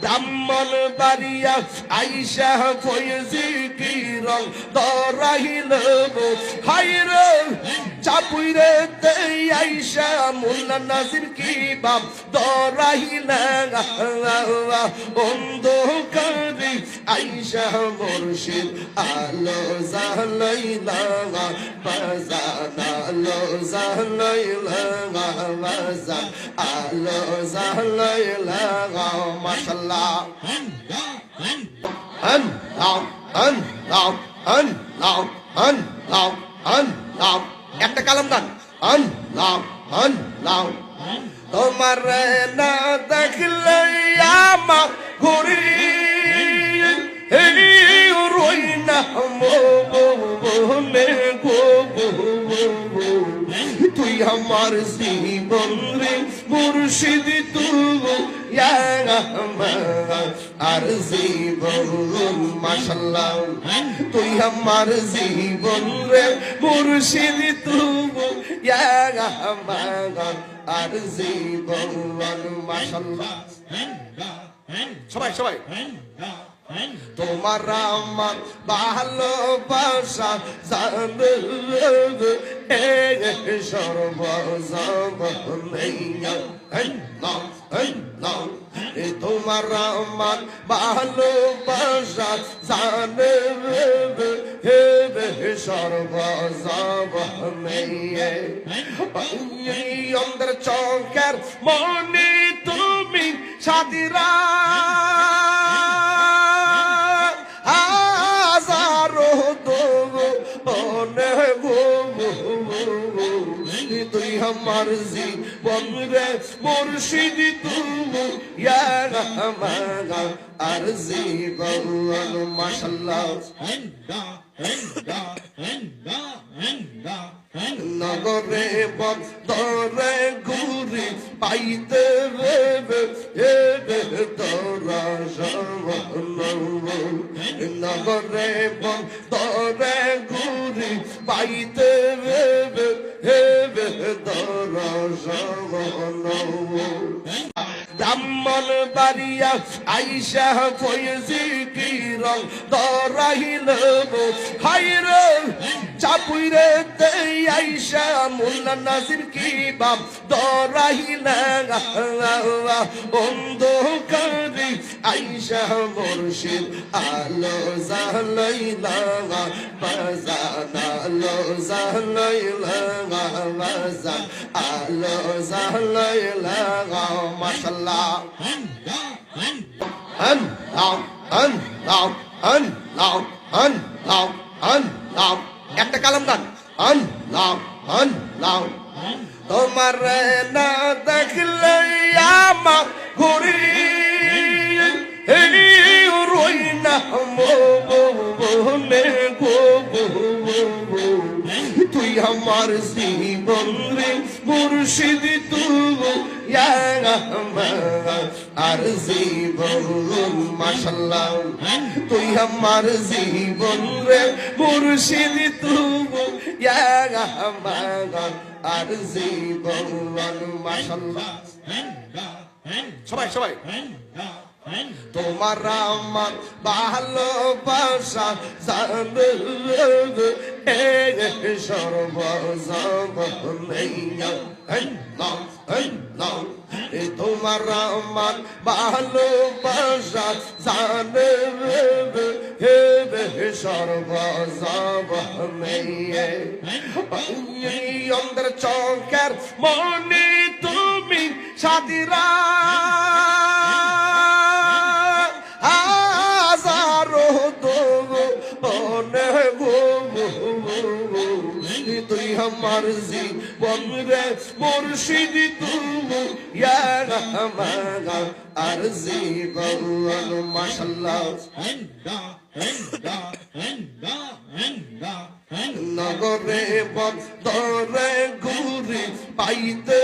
ব্রাহ্মণ বাড়িয়া আইসা ফয়েজি কিরণ দরাইল হাইর চাপুইরে আইসা মোল্লা নাজির কি বাপ দরাইল অন্ধকারে আইসা মুর্শিদ আলো জালাইলা বাজান আলো জালাইলা বাজান আলো জালাইলা মাশাআল্লাহ একটা কালাম গান তোমার না দেখলে আমার ঘুরি রই না মনে গো তুই আমার জীবন রে মুর্শিদ তুই আর জীবন মাশাআল্লাহ তুই আমার জীবন রে মুর্শিদ তুই আর জীবন মাশাআল্লাহ সবাই সবাই তোমার আমার ভালোবাসা জানবে তোমার আমার ভালোবাসা জানবে অন্তর চৌকের মনে তুমি সাদিরা তুই আমার জীবন রে মুর্শিদ তুই আর জীবন মাশাআল্লাহ নগরে বদরে ঘুরি পাইতে তোরা নগরে বদরে ঘুরি পাইতে ব্রাহ্মণ বাড়িয়া আইসা ফয়েজি কিরণ দরাইল হাইর চাপুইরে আইসা মোল্লা নাজির কি বাপ দরাইল অন্ধকারে আইসা মুর্শিদ আলো জালাইলা বাজান আলো জালাইলা বাজান আলো জালাইলা মাশাআল্লাহ একটা কালাম গান তোমার না দেখলে আমার ঘুরি রই না মনে গো তুই আমার জীবন রে মুর্শিদ তুই আর জীবন মাশাআল্লাহ তুই আমার জীবন রে মুর্শিদ তুই আর জীবন মাশাআল্লাহ সবাই সবাই তোমার আমার ভালোবাসা জানবে তোমার আমার ভালোবাসা জানবে অন্তর চৌকের মনে তুমি সাদিরা তুই আমার জীবন রে মুর্শিদ তুই আর জীবন মাশাআল্লাহ নগরে বদরে ঘুরি পাইতে